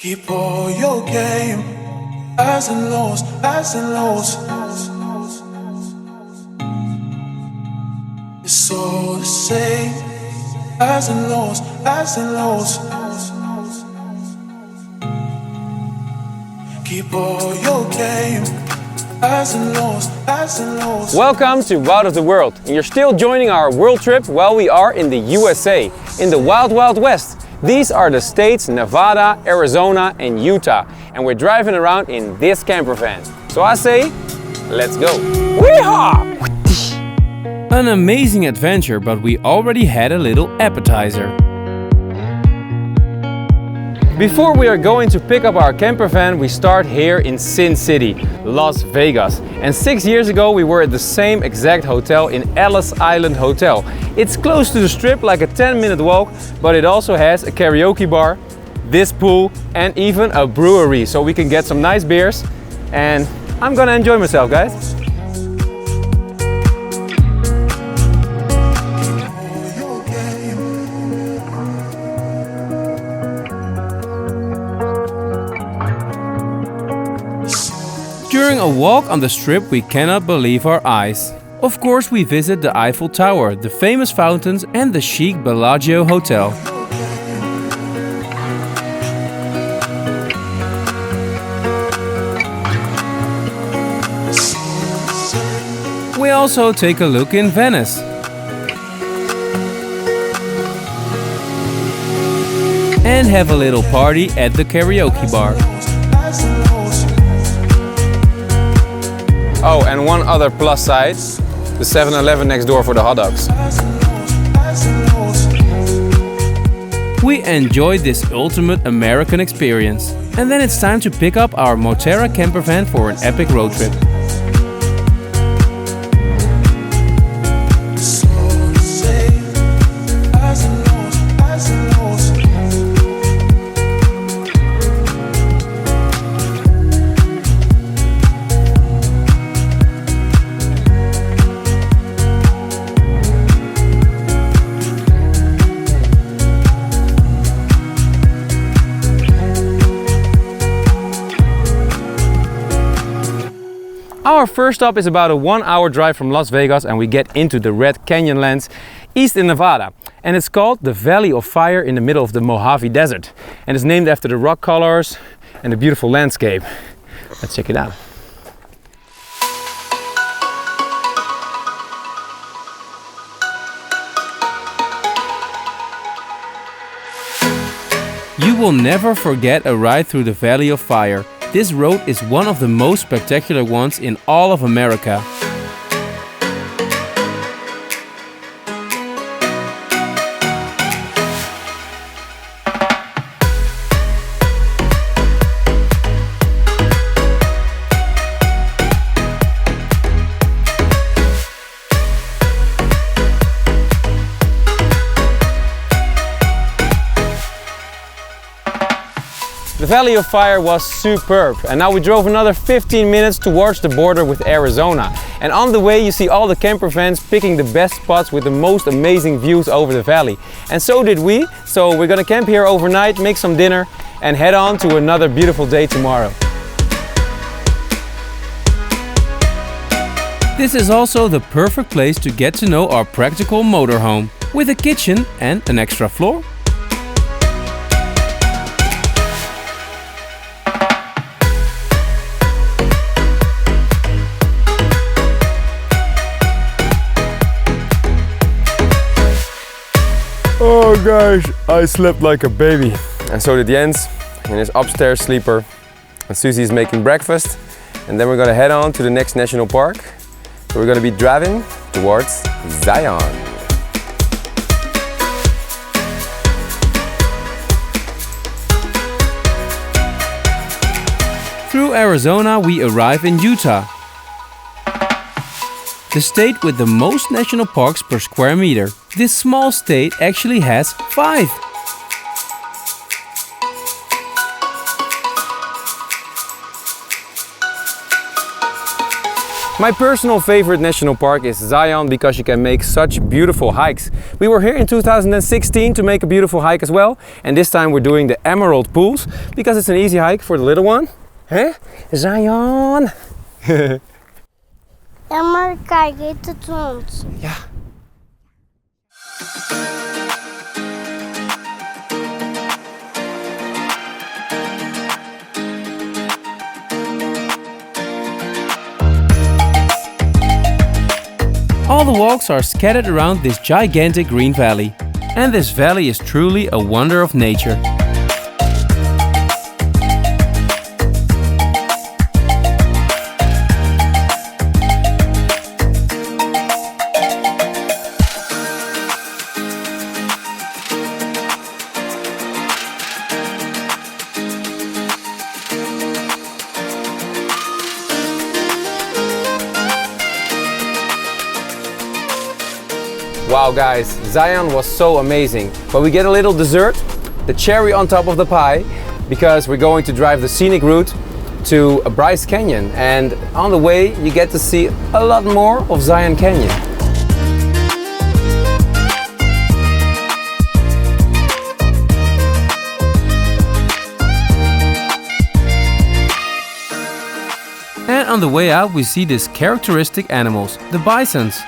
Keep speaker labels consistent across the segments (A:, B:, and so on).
A: Keep all your game, highs and lows, highs and lows. It's all the same, highs and lows, highs and lows. Keep all your game, highs and lows, highs and lows.
B: Welcome to Wild of the World, and you're still joining our world trip while we are in the USA, in the Wild Wild West. These are the states Nevada, Arizona and Utah, and we're driving around in this camper van. So I say, let's go! Weehaw! An amazing adventure, but we already had a little appetizer. Before we are going to pick up our camper van, we start here in Sin City, Las Vegas. And 6 years ago we were at the same exact hotel in Ellis Island Hotel. It's close to the strip, like a 10-minute walk, but it also has a karaoke bar, this pool and even a brewery, so we can get some nice beers. And I'm gonna enjoy myself, guys. During a walk on the strip, we cannot believe our eyes. Of course, we visit the Eiffel Tower, the famous fountains and the chic Bellagio Hotel. We also take a look in Venice. And have a little party at the karaoke bar. Oh, and one other plus side, the 7-Eleven next door for the hot dogs. We enjoyed this ultimate American experience. And then it's time to pick up our Moterra Campervan for an epic road trip. Our first stop is about a 1-hour drive from Las Vegas, and we get into the red Canyonlands east in Nevada. And it's called the Valley of Fire in the middle of the Mojave Desert. And it's named after the rock colors and the beautiful landscape. Let's check it out. You will never forget a ride through the Valley of Fire. This road is one of the most spectacular ones in all of America. The Valley of Fire was superb, and now we drove another 15 minutes towards the border with Arizona. And on the way you see all the camper vans picking the best spots with the most amazing views over the valley. And so did we, so we're gonna camp here overnight, make some dinner and head on to another beautiful day tomorrow. This is also the perfect place to get to know our practical motorhome, with a kitchen and an extra floor. Oh guys, I slept like a baby. And so did Jens in his upstairs sleeper. And Susie is making breakfast. And then we're gonna head on to the next national park. So we're gonna be driving towards Zion. Through Arizona, we arrive in Utah, the state with the most national parks per square meter. This small state actually has 5. My personal favorite national park is Zion because you can make such beautiful hikes. We were here in 2016 to make a beautiful hike as well, and this time we're doing the Emerald Pools because it's an easy hike for the little one. Huh? Zion!
C: Ja, maar kijk, het is ons.
B: Ja. All the walks are scattered around this gigantic green valley. And this valley is truly a wonder of nature. Wow guys, Zion was so amazing. But we get a little dessert, the cherry on top of the pie, because we're going to drive the scenic route to Bryce Canyon. And on the way you get to see a lot more of Zion Canyon. And on the way out we see these characteristic animals, the bisons.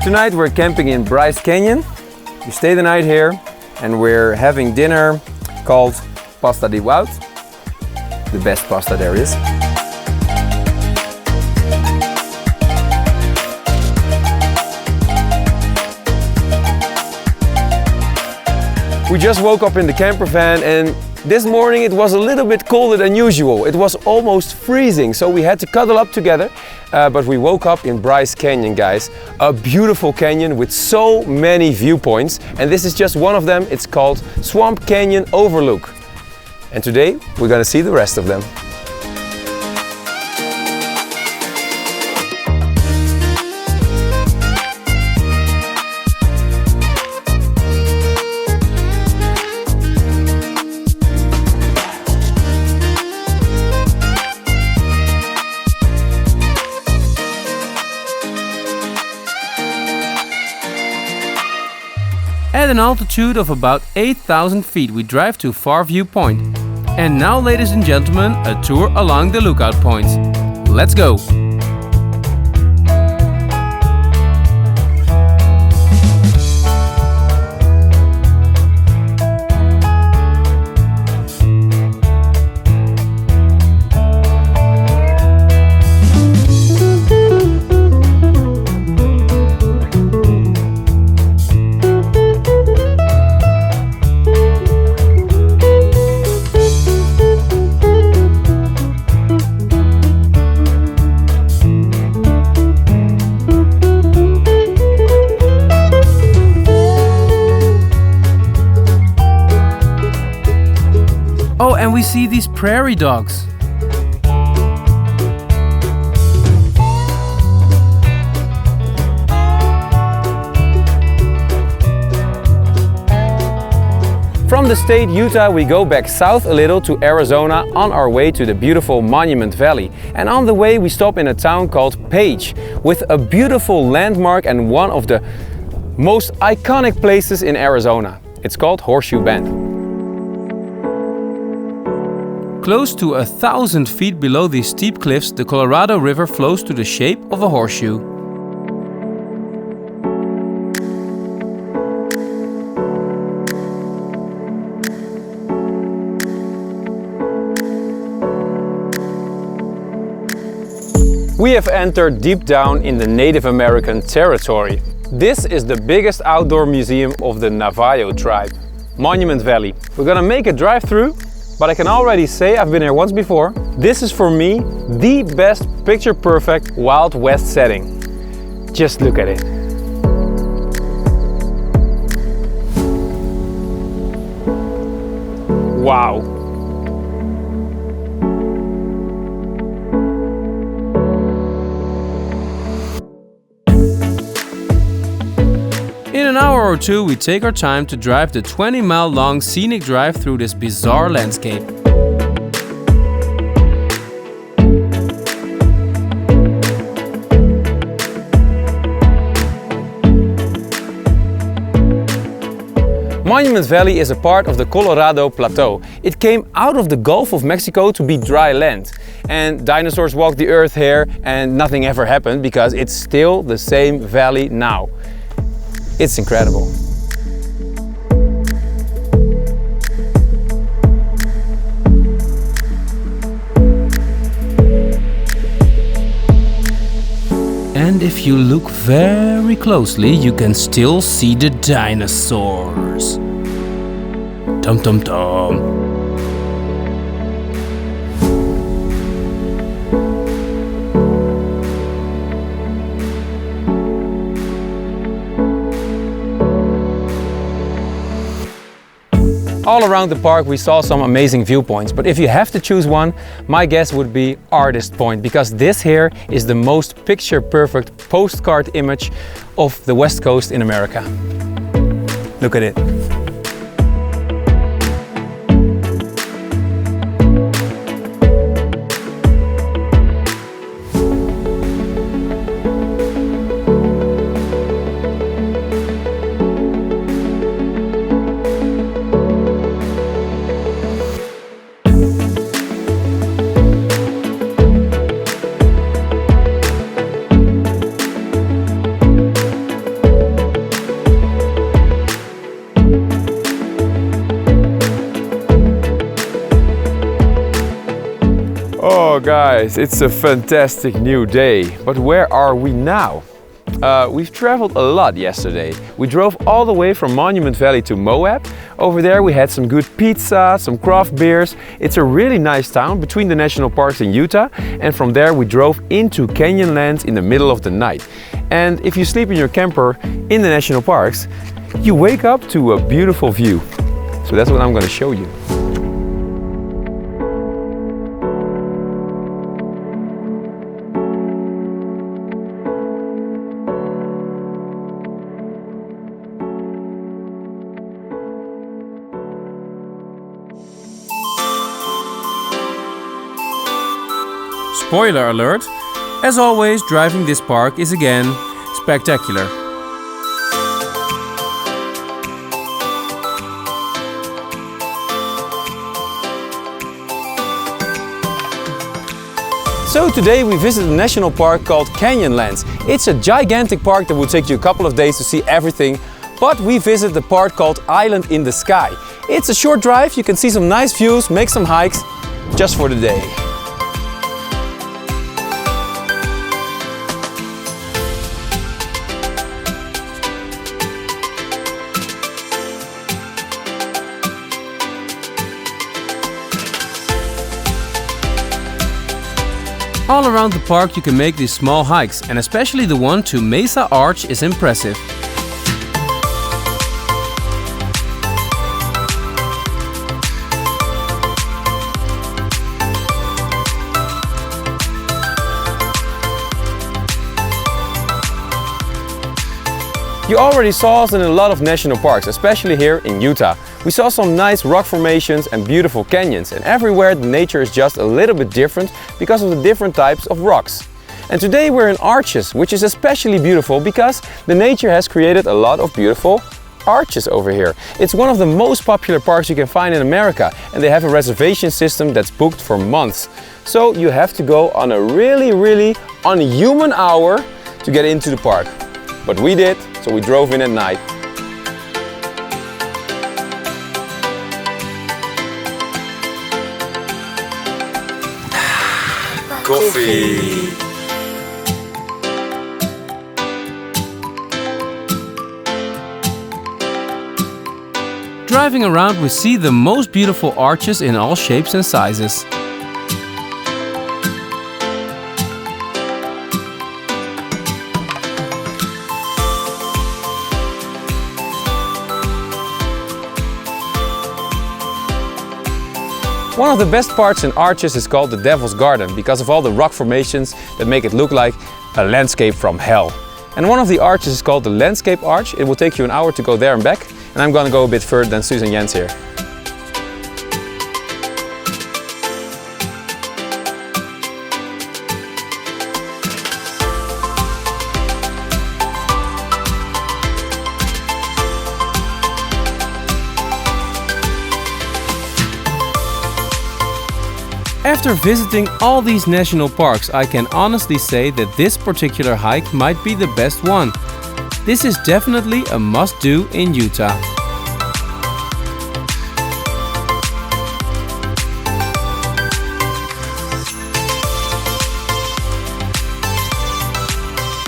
B: Tonight we're camping in Bryce Canyon. We stay the night here and we're having dinner called pasta di wout, the best pasta there is. We just woke up in the camper van and this morning it was a little bit colder than usual. It was almost freezing, so we had to cuddle up together. But we woke up in Bryce Canyon, guys. A beautiful canyon with so many viewpoints. And this is just one of them. It's called Swamp Canyon Overlook. And today we're gonna see the rest of them. At an altitude of about 8,000 feet we drive to Farview Point. And now, ladies and gentlemen, a tour along the lookout points. Let's go! Oh, and we see these prairie dogs. From the state Utah we go back south a little to Arizona on our way to the beautiful Monument Valley. And on the way we stop in a town called Page with a beautiful landmark and one of the most iconic places in Arizona. It's called Horseshoe Bend. Close to 1,000 feet below these steep cliffs, the Colorado River flows to the shape of a horseshoe. We have entered deep down in the Native American territory. This is the biggest outdoor museum of the Navajo tribe, Monument Valley. We're gonna make a drive-through, but I can already say I've been here once before. This is for me the best picture-perfect Wild West setting. Just look at it. Wow. In an hour or two, we take our time to drive the 20-mile long scenic drive through this bizarre landscape. Monument Valley is a part of the Colorado Plateau. It came out of the Gulf of Mexico to be dry land. And dinosaurs walked the earth here and nothing ever happened because it's still the same valley now. It's incredible. And if you look very closely, you can still see the dinosaurs. Tum tum tum. All around the park we saw some amazing viewpoints, but if you have to choose one, my guess would be Artist Point, because this here is the most picture-perfect postcard image of the West Coast in America. Look at it. Oh guys, it's a fantastic new day. But where are we now? We've traveled a lot yesterday. We drove all the way from Monument Valley to Moab. Over there we had some good pizza, some craft beers. It's a really nice town between the national parks in Utah. And from there we drove into Canyonlands in the middle of the night. And if you sleep in your camper in the national parks, you wake up to a beautiful view. So that's what I'm going to show you. Spoiler alert, as always, driving this park is again spectacular. So today we visit a national park called Canyonlands. It's a gigantic park that will take you a couple of days to see everything, but we visit the part called Island in the Sky. It's a short drive, you can see some nice views, make some hikes, just for the day. All around the park you can make these small hikes, and especially the one to Mesa Arch is impressive. You already saw us in a lot of national parks, especially here in Utah. We saw some nice rock formations and beautiful canyons, and everywhere the nature is just a little bit different because of the different types of rocks. And today we're in Arches, which is especially beautiful because the nature has created a lot of beautiful arches over here. It's one of the most popular parks you can find in America, and they have a reservation system that's booked for months. So you have to go on a really unhuman hour to get into the park. But we did, so we drove in at night. Coffee. Driving around, we see the most beautiful arches in all shapes and sizes. One of the best parts in Arches is called the Devil's Garden because of all the rock formations that make it look like a landscape from hell. And one of the arches is called the Landscape Arch. It will take you an hour to go there and back, and I'm gonna go a bit further than Susan Jens here. After visiting all these national parks, I can honestly say that this particular hike might be the best one. This is definitely a must-do in Utah.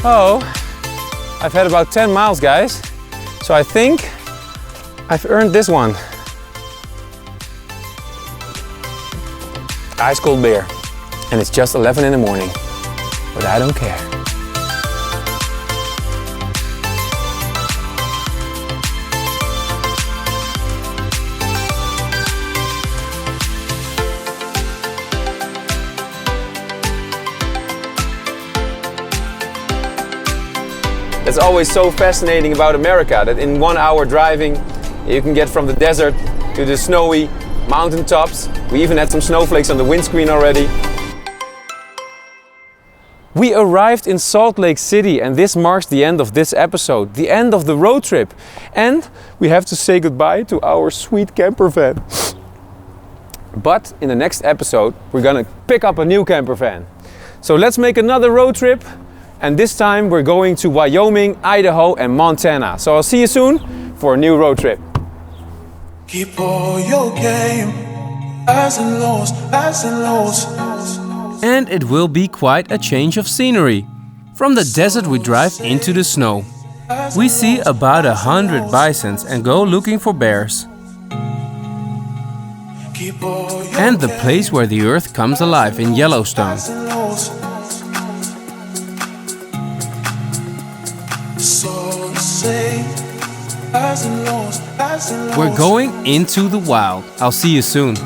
B: Oh, I've had about 10 miles, guys. So I think I've earned this one. Ice cold beer, and it's just 11 in the morning, but I don't care. It's always so fascinating about America that in 1 hour driving you can get from the desert to the snowy mountain tops. We even had some snowflakes on the windscreen already. We arrived in Salt Lake City, and this marks the end of this episode, the end of the road trip. And we have to say goodbye to our sweet camper van. But in the next episode, we're gonna pick up a new camper van. So let's make another road trip. And this time we're going to Wyoming, Idaho, and Montana. So I'll see you soon for a new road trip.
A: Keep all your game, highs and lows, highs and lows.
B: And it will be quite a change of scenery. From the desert we drive into the snow. We see about 100 bisons and go looking for bears. And the place where the earth comes alive in Yellowstone. We're going into the wild. I'll see you soon.